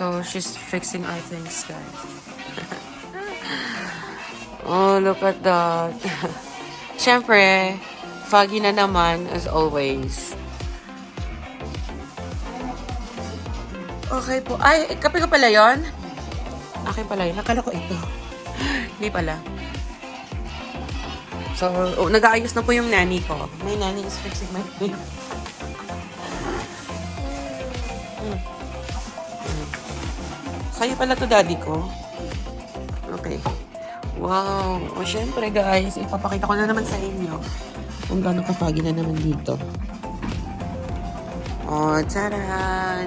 So, she's fixing our things, guys. Oh, look at that. Siyempre, foggy na naman, as always. Okay po. Ay, kape ko pala yun? Akin pala yun. Nakala ko ito. Hindi pala. So, nag-aayos na po yung nanny ko. My nanny is fixing my things. Sa'yo pala to, daddy ko. Okay. Wow. O, syempre, guys, ipapakita ko na naman sa inyo kung gano'ng ka-foggy na naman dito. O, tsaran!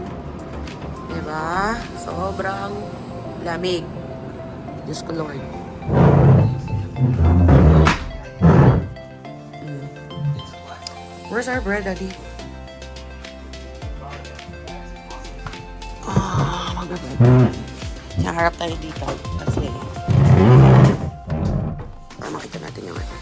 Diba? Sobrang lamig. Diyos ko, Lord. Where's our bread, daddy? Oh, mag-bread. Naharap tayo dito. Kasi, para makita natin yung ano.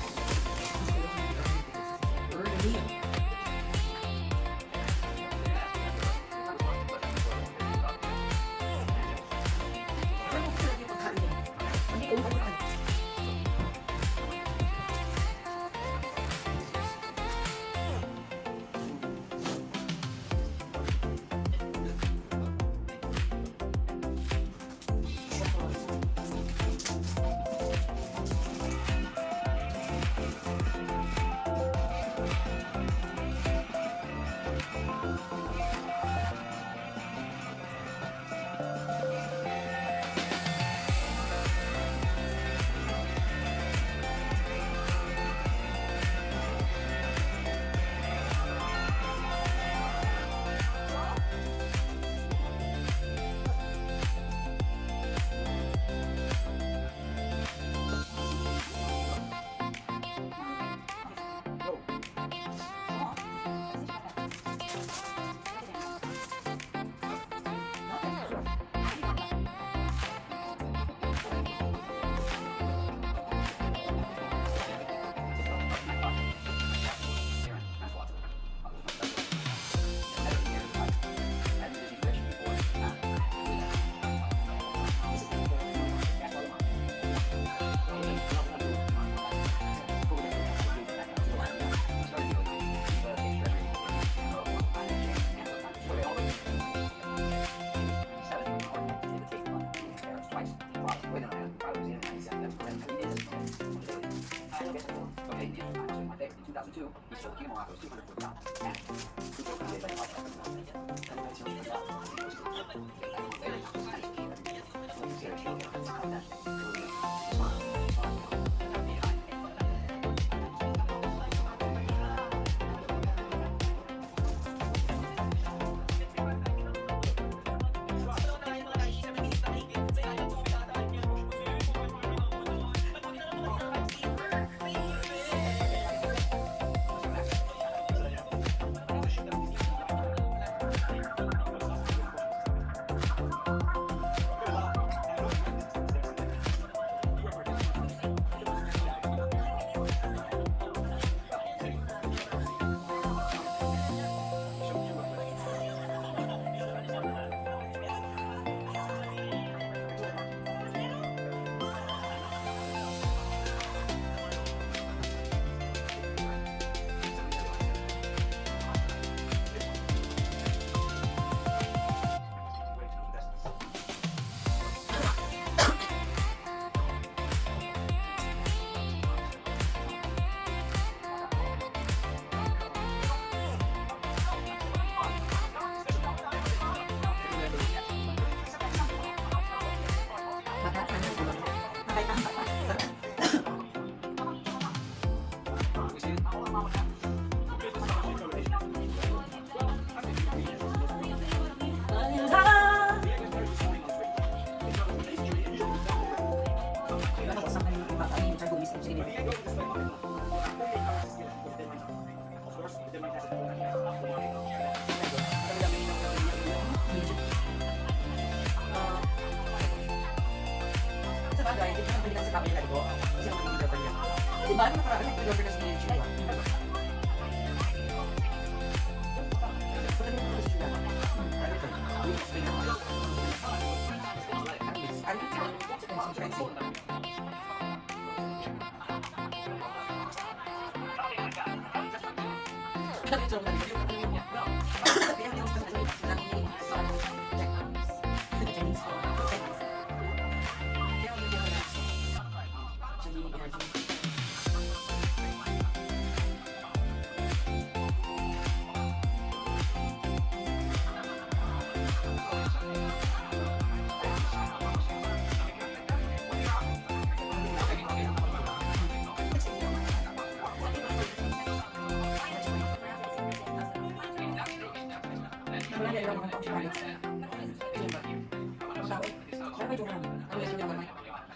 Diba? Nakaraan nag-deliver na si Gigi. Diba?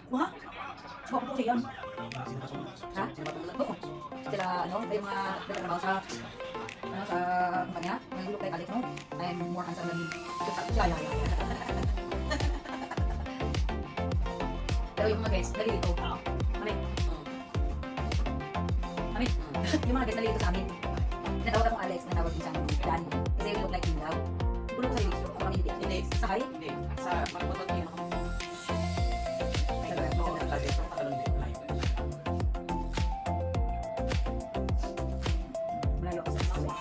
Wah? Suka po yan. Ha? Oo. Sila, ano, may mga nagtatrabaho sa, ano, sa kumpanya. May look like Alex, no? I'm more handsome than siya. Pero yung mga guys, nalilito. Mami. Mami. Yung mga guys, nalilito sa amin. Natawag akong Alex, natawag din siyang Dan. Kasi we look like him daw. Bulong sa iyo, ako kami hindi. Sakay? Hindi. Sa magpapag yung ako. Malayo ako sa mga.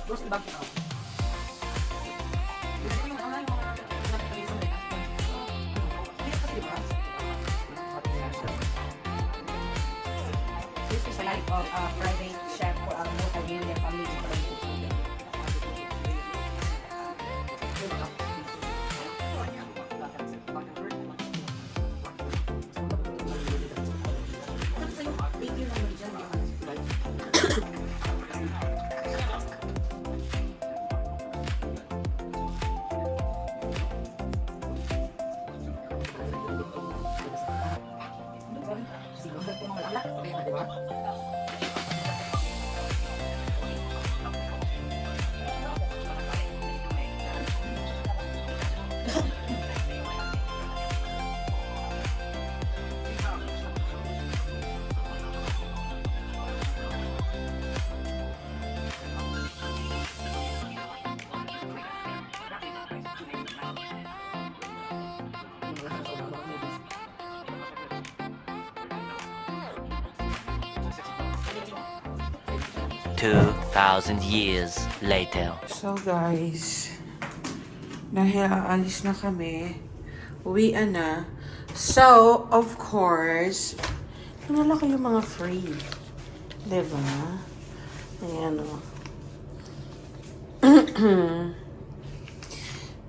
Grocery bag ko. This is a life of a private chef for a multi-million family. $2,000 years later. So guys, dahil aalis na kami, uwian na. So, of course, pinalaki yung mga free. Diba? Ayan o.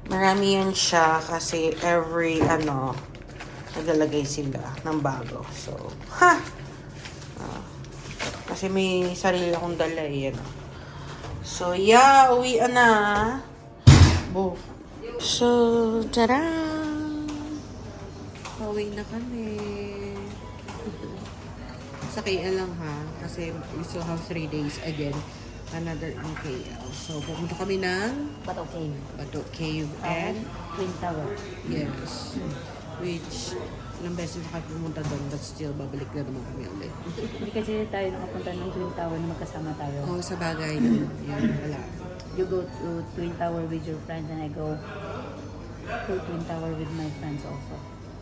Marami yan siya kasi every, naglalagay sila ng bago. So, kasi may sarili akong dala eh, So, yeah, uwian na. Bo. So, tada! Pauwi na kami. Sa KL lang ha. Kasi we still have 3 days again. Another in KL. So, pupunta kami ng But okay. Bato Cave and Twin Tower. yes. Which, ilang beses na kami pumunta doon, but still, babalik na naman kami ulit. Hindi kasi tayo nakapunta ng Twin Tower na magkasama tayo. Oo, sa bagay. Yan, wala. You go to Twin Tower with your friends and I go to Twin Tower with my friends also.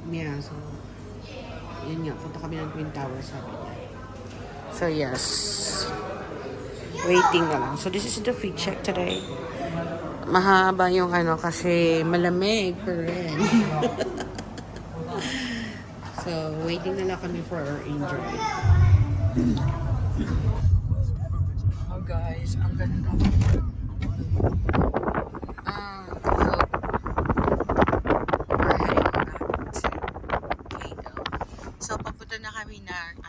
Yeah, so, yun nga, punta kami ng Twin Tower, sabi niya. So, yes. Waiting na lang. So, this is the fit check today. Mahaba yung kasi malamig pa rin. So, waiting na lang kami for our angel. Oh guys, ang ganda. We're heading back to KL. So, papunta na kami na,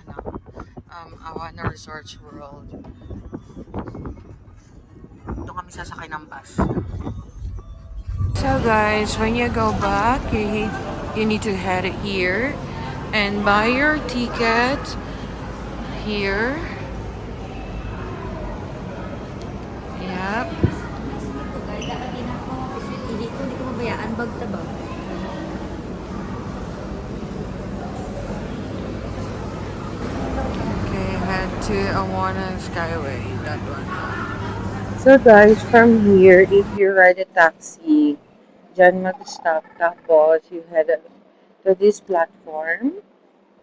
Awana Resorts World. Doon kami sasakay ng bus. So guys, when you go back, you need to head here and buy your ticket here. Yep. to Awana Skyway, that one. So guys, from here, if you ride a taxi, dyan mag-stop, tapos you head to this platform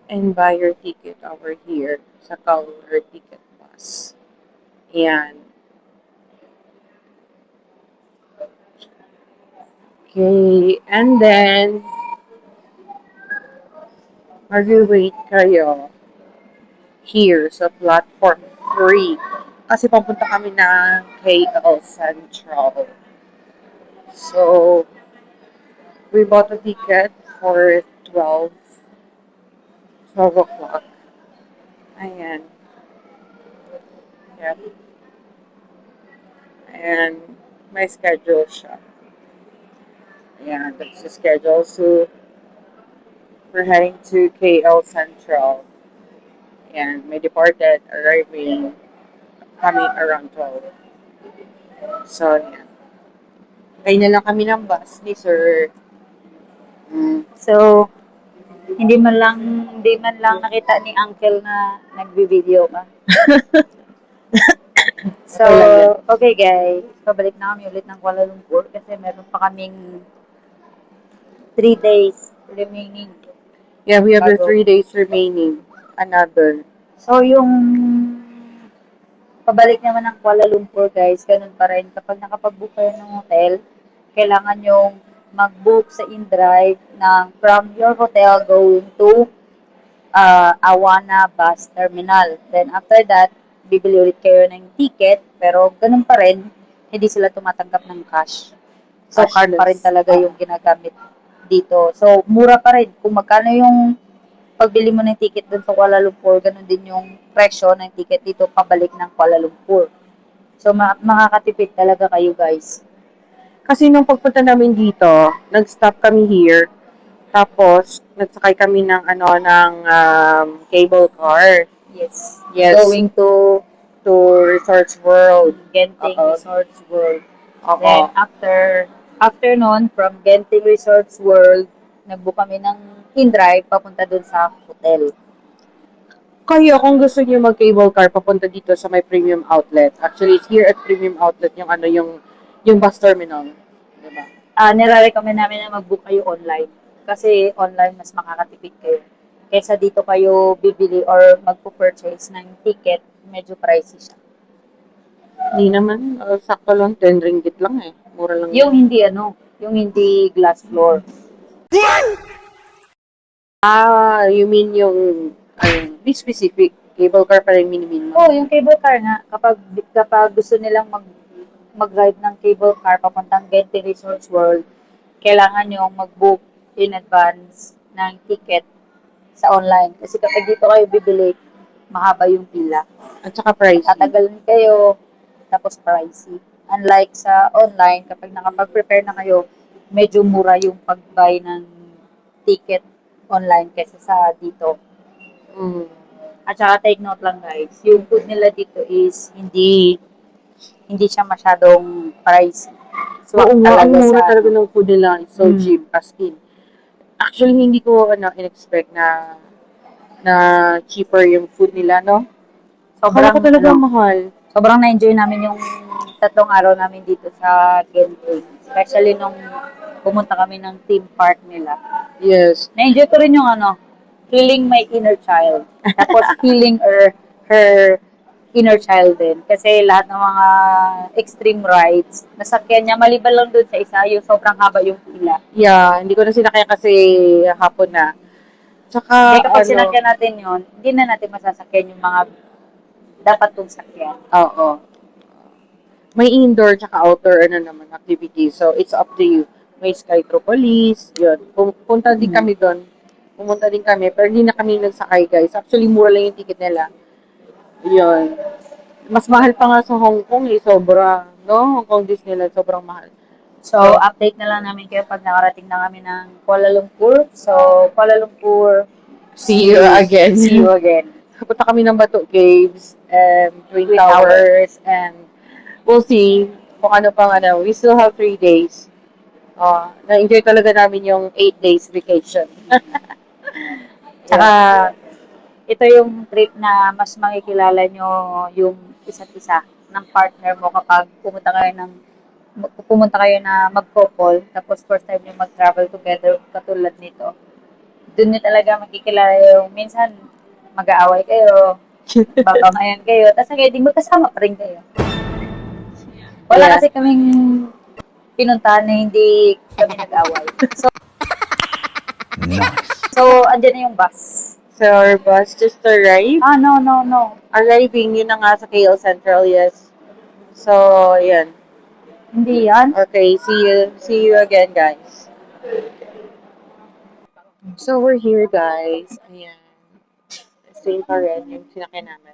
and buy your ticket over here sa counter ticket bus. Ayan. Okay, and then, mag-wait kayo here sa platform 3. Kasi papunta kami ng KL Central. So, we bought a ticket for 12 o'clock. Ayan. Yep. And may schedule siya. Ayan, that's the schedule. So, we're heading to KL Central. And may departed arriving coming around 12. So, ayan. Kaya na lang kami ng bus ni Sir. So, hindi man lang nakita ni Uncle na nagbi-video ka. So, Okay lang yan. okay guys, pabalik na kami ulit ng Kuala Lumpur kasi meron pa kaming 3 days remaining. Yeah, we have the Bago. 3 days remaining. Another. So, yung pabalik naman ng Kuala Lumpur guys, ganun pa rin. Kapag nakapag-book kayo ng hotel, kailangan yung mag-book sa InDrive ng from your hotel going to Awana Bus Terminal. Then after that, bibili ulit kayo ng ticket, pero ganun pa rin, hindi sila tumatanggap ng cash. So, Cashless. card pa rin talaga yung ginagamit dito. So, mura pa rin. Kung magkano yung pagbili mo ng ticket dun sa Kuala Lumpur, ganun din yung presyo ng ticket dito pabalik ng Kuala Lumpur. So, makakatipid talaga kayo guys. Kasi nung pagpunta namin dito, nag-stop kami here. Tapos, nagsakay kami ng cable car. Yes. Yes. Going to To Resorts World. Genting Oo. Resorts World. Oo. Then, after nun, from Genting Resorts World, nagbook kami ng in-drive papunta dun sa hotel. Kayo, kung gusto niyo mag-cable car, papunta dito sa may premium outlet. Actually, it's here at premium outlet yung bus terminal. Diba? Nire-recommend namin na mag-book kayo online. Kasi online mas makakatipid kayo. Kesa dito kayo bibili or magpo-purchase ng ticket, medyo pricey siya. Hindi naman, sakto lang, 10 ringgit lang eh. Mura lang Yung hindi glass floor. You mean yung, be specific, cable car pa rin mini-min mo. Oh, yung cable car nga, kapag gusto nilang mag-ride ng cable car papuntang Genting Resorts World, kailangan yung mag-book in advance ng ticket sa online. Kasi kapag dito kayo bibili, mahaba yung pila. At saka price. Tatagalan kayo, tapos pricey. Unlike sa online, kapag nakapag-prepare na kayo, medyo mura yung pag-buy ng ticket online kaysa sa dito. Mm. At saka take note lang guys, yung food nila dito is hindi siya masyadong pricey. Oo nga, ang mura sa talaga ng food nila. It's so cheap, as in. Actually, hindi ko in-expect na cheaper yung food nila, no? Akala ko talaga mahal. sobrang na-enjoy namin yung 3 araw namin dito sa Genting. Especially nung pumunta kami ng theme park nila. Yes. Na-enjoy ko rin yung healing my inner child. Tapos healing her inner child din. Kasi lahat ng mga extreme rides, nasakyan niya, maliban lang doon sa isa, yung sobrang haba yung pila. Yeah, hindi ko na sinakyan kasi hapon na. Tsaka, Kaya kapag sinakyan natin yun, hindi na natin masasakyan yung mga dapat kong sakyan. Oo. May indoor tsaka outdoor naman activity. So, it's up to you. May Skytropolis, yun. Pumunta din kami doon. Pumunta din kami, pero hindi na kami nagsakay, guys. Actually, mura lang yung ticket nila. Yun. Mas mahal pa nga sa Hong Kong eh. Sobra. No? Hong Kong Disneyland, sobrang mahal. So, update na lang namin kayo pag nakarating na kami ng Kuala Lumpur. So, Kuala Lumpur, See you again. See you again. Punta kami ng Bato Caves, Twin Towers, and we'll see kung ano pang We still have 3 days. Na-enjoy talaga namin yung 8 days vacation. Tsaka, ito yung trip na mas makikilala nyo yung isa't isa ng partner mo kapag pumunta kayo na mag-couple, tapos first time nyo mag-travel together katulad nito. Doon nyo talaga makikilala yung minsan mag-aaway kayo, babangayan kayo, tapos ang ending magkasama pa rin kayo. Wala Yeah. kasi kaming pinuntahan na hindi kami nag-away. So, andyan na yung bus. So, our bus just arrived. Ah, no. Arriving, yun na nga sa KL Central, yes. So, yan. Hindi yan. Okay, see you again, guys. So, we're here, guys. Ayan. Same pa rin yung sinakyan namin.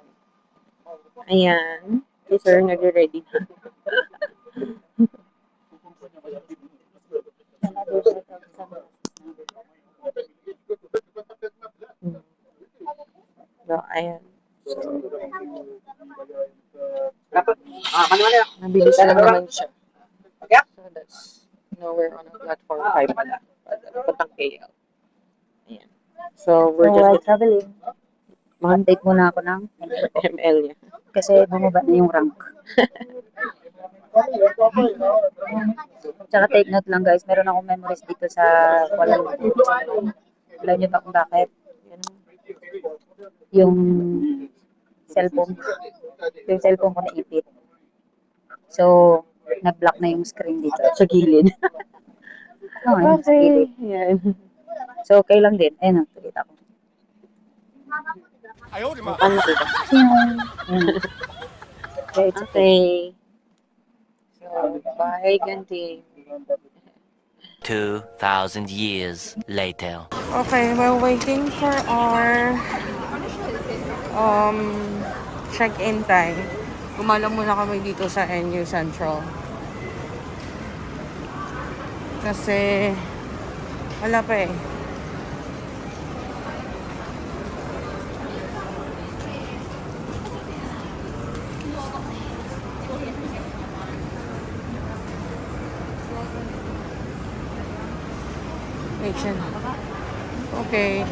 Ayan. Si sir, nag-ready na. So, ayan. Mabilis lang naman siya. So, that's, we're on a platform 5 pala. Puntang KL. Ayan. So, we're So, while just traveling, mag-update muna ako ng ML niya. kasi bumaba na yung rank. Tsaka take note lang guys, meron akong memories dito sa Kuala Lumpur. Alam niyo ba kung bakit? Yung cellphone. Yung cellphone ko naipit. So, nag-block na yung screen dito sa gilid. Sa gilid. Ayan. So, okay lang din. Ayun, nakita ko. Ano kita? Ayun. Okay, it's okay. Okay. So, bye, Ganti. 2,000 years later. Okay, we're waiting for our check-in time. Gumala muna kami dito sa NU Central. Kasi wala pa eh. Wait, siya na. Okay.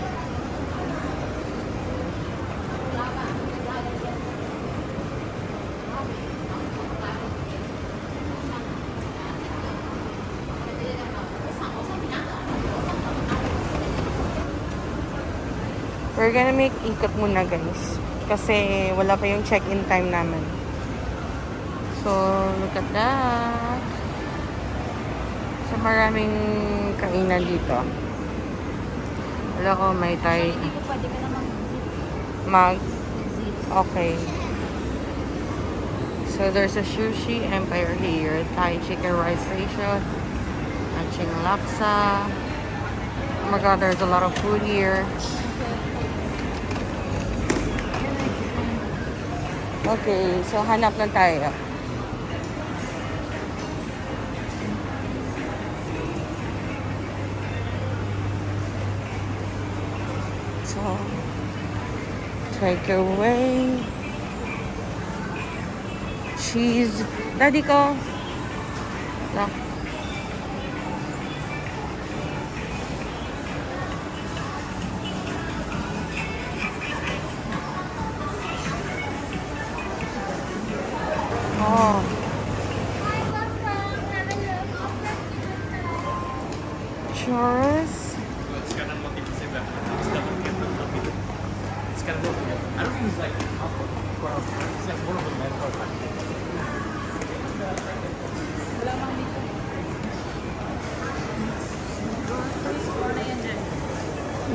We're gonna make ikot muna guys. Kasi wala pa yung check-in time namin. So, look at that. So, maraming kainan dito. Wala ko, may Thai. Mag. Okay. So, there's a sushi empire here. Thai chicken rice station. Aching laksa. Oh my god, there's a lot of food here. Okay, so hanap lang tayo. So, take away. Cheese. Daddy ko. No. Oh. Churros.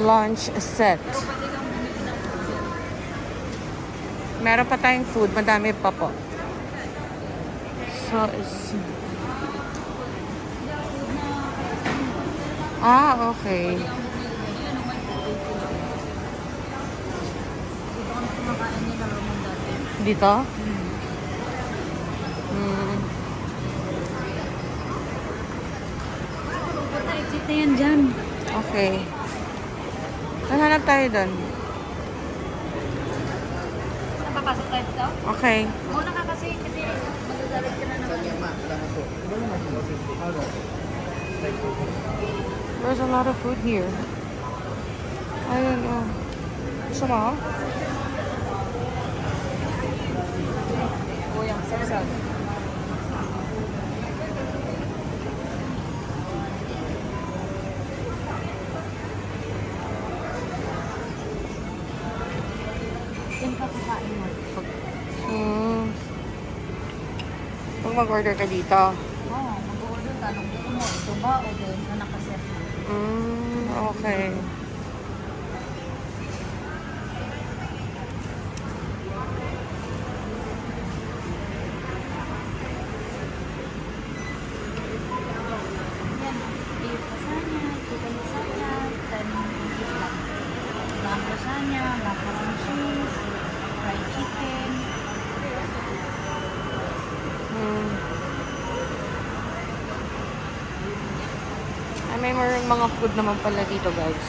Lunch set. Meron pa tayong food. Madami pa po. So, okay. Dito? Exit na yan dyan. Okay. Hanap tayo doon. Napapasok tayo dito? Okay. Muna ka kasi magdadalag ka na naman. There's a lot of food here. I don't know. Gusto mo? Kuya, sab-sab. Yan pa kakain mo. Kung mag-order ka dito. Oo, mag-order ka. Nung gusto mo, ito ba o doon na nakaset mo? Okay. Yan. Beef lasagna, chicken lasagna, 10 beef lang. Lamb lasagna, macaroni cheese, fried chicken. Ay, may mga food naman pala dito, guys.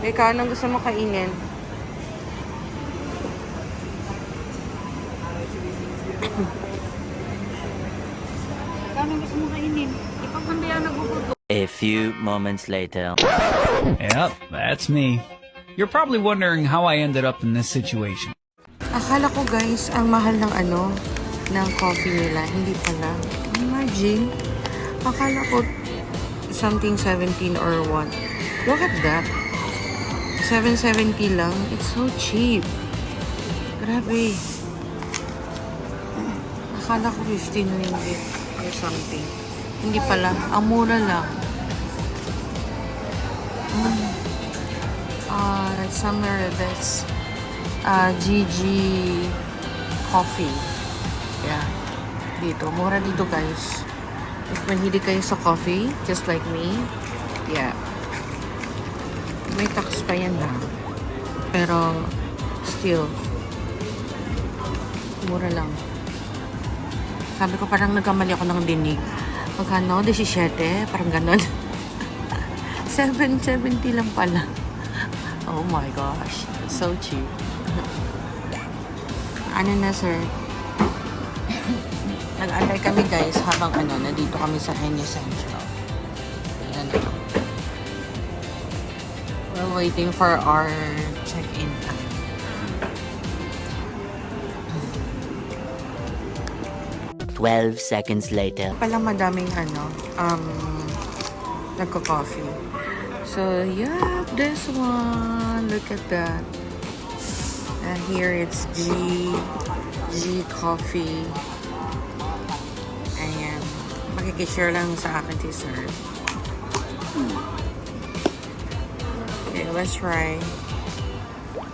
Ikaw, anong gusto mo kainin? Kano gusto mo kainin? Ipagmanda yan nagugutom. A few moments later. Yep, that's me. You're probably wondering how I ended up in this situation. Akala ko, guys, ang mahal ng ng coffee nila. Hindi pala. Imagine. Akala ko something 17 or what. Look at that. 770 lang. It's so cheap. Grabe. Akala ko 15 ringgit or something. Hindi pala. Ang mura lang. Somewhere that's GG Coffee. Yeah. Dito. Mura dito, guys. If mahilig kayo sa coffee, just like me, yeah. May tax pa yan ha. Pero, still, mura lang. Sabi ko parang nagkamali ako ng dinig. Magkano? 17? Parang ganon. 770 lang pala. Oh my gosh. It's so cheap. Ano na, sir? Nag-antay kami, guys, habang nandito kami sa Enya Central. Ayan. We're waiting for our check-in time. "12 seconds later." Palang madaming nagko-coffee. So, yeah, this one. Look at that. And here it's G Coffee. Ayan. Makikishare lang sa akin si sir. Okay, let's try.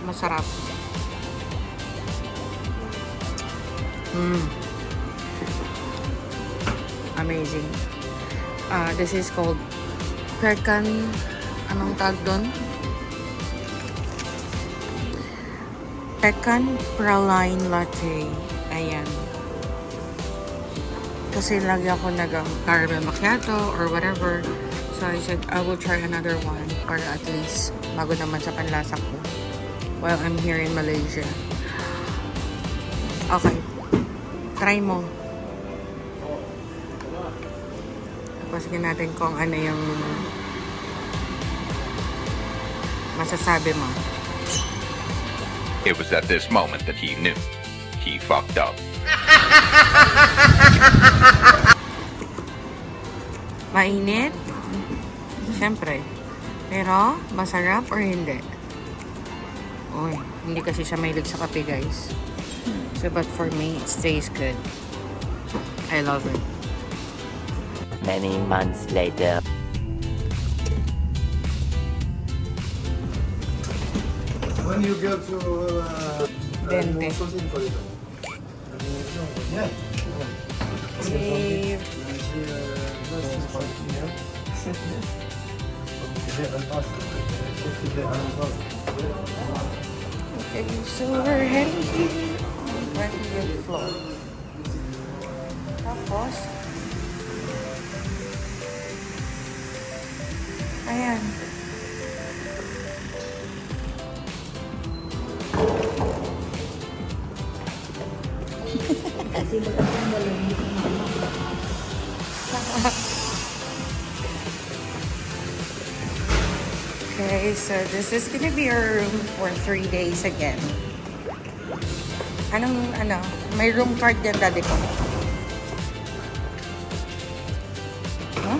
Masarap. Amazing. This is called Pecan. Anong tag doon? Pecan Praline Latte. Ayan. Kasi lagi ako caramel macchiato or whatever. So I said, I will try another one para at least bago naman sa panlasa ko while I'm here in Malaysia. Okay. Try mo. Tapos natin kung ano yung masasabi mo. It was at this moment that he knew. He fucked up. Mainit? Siyempre. Pero, masarap or hindi? Uy, hindi kasi siya mahilig sa kape, guys. So, but for me, it stays good. I love it. Many months later. When you go to Dente. Yeah. Leave. Okay, so we're heading here. 20th floor. Tapos, ayan. Okay, so this is gonna be our room for 3 days again. May room card din, daddy ko. Huh?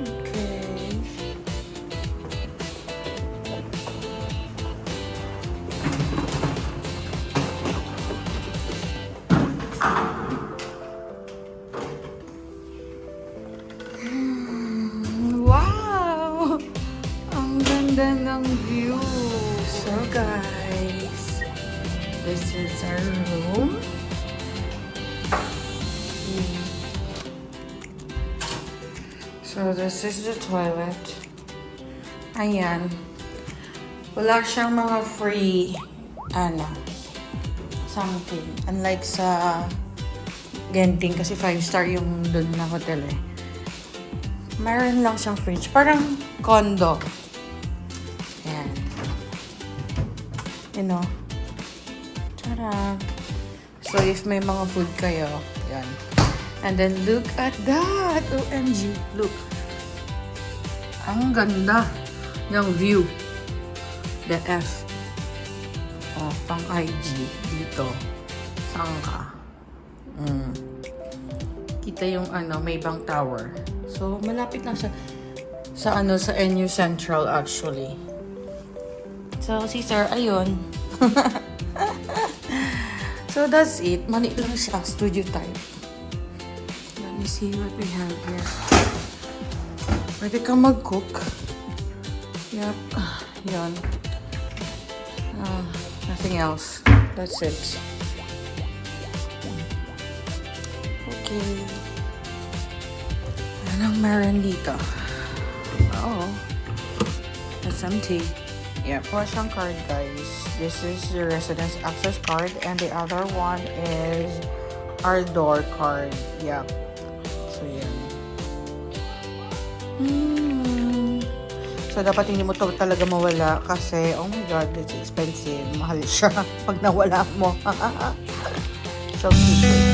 Okay. Wow! Ang ganda ng view. So guys, this is our room. So this is the toilet. Ayan. Wala siyang mga free, something. Unlike sa Genting, kasi 5-star yung dun na hotel eh. Mayroon lang siyang fridge. Parang condo. Ayan. You know. Tara. So, if may mga food kayo, yan. And then, look at that! OMG! Look. Ang ganda ng view. The F. Oh, pang IG. Dito. Saan ka? Kita yung Maybang Tower. So, malapit lang siya sa sa NU Central actually. So, si Sir, ayun. So, that's it. Maliit lang siya. Studio type. Let me see what we have here. Pwede kang mag-cook. Yep. Yun. Nothing else. That's it. Okay. Anong meron dito? Oh. That's empty. Yep. Wala siyang card, guys. This is the residence access card and the other one is our door card. Yep. So, yan. So, dapat hindi mo to talaga mawala kasi, oh my God, it's expensive. Mahal siya pag nawala mo. So, keep it.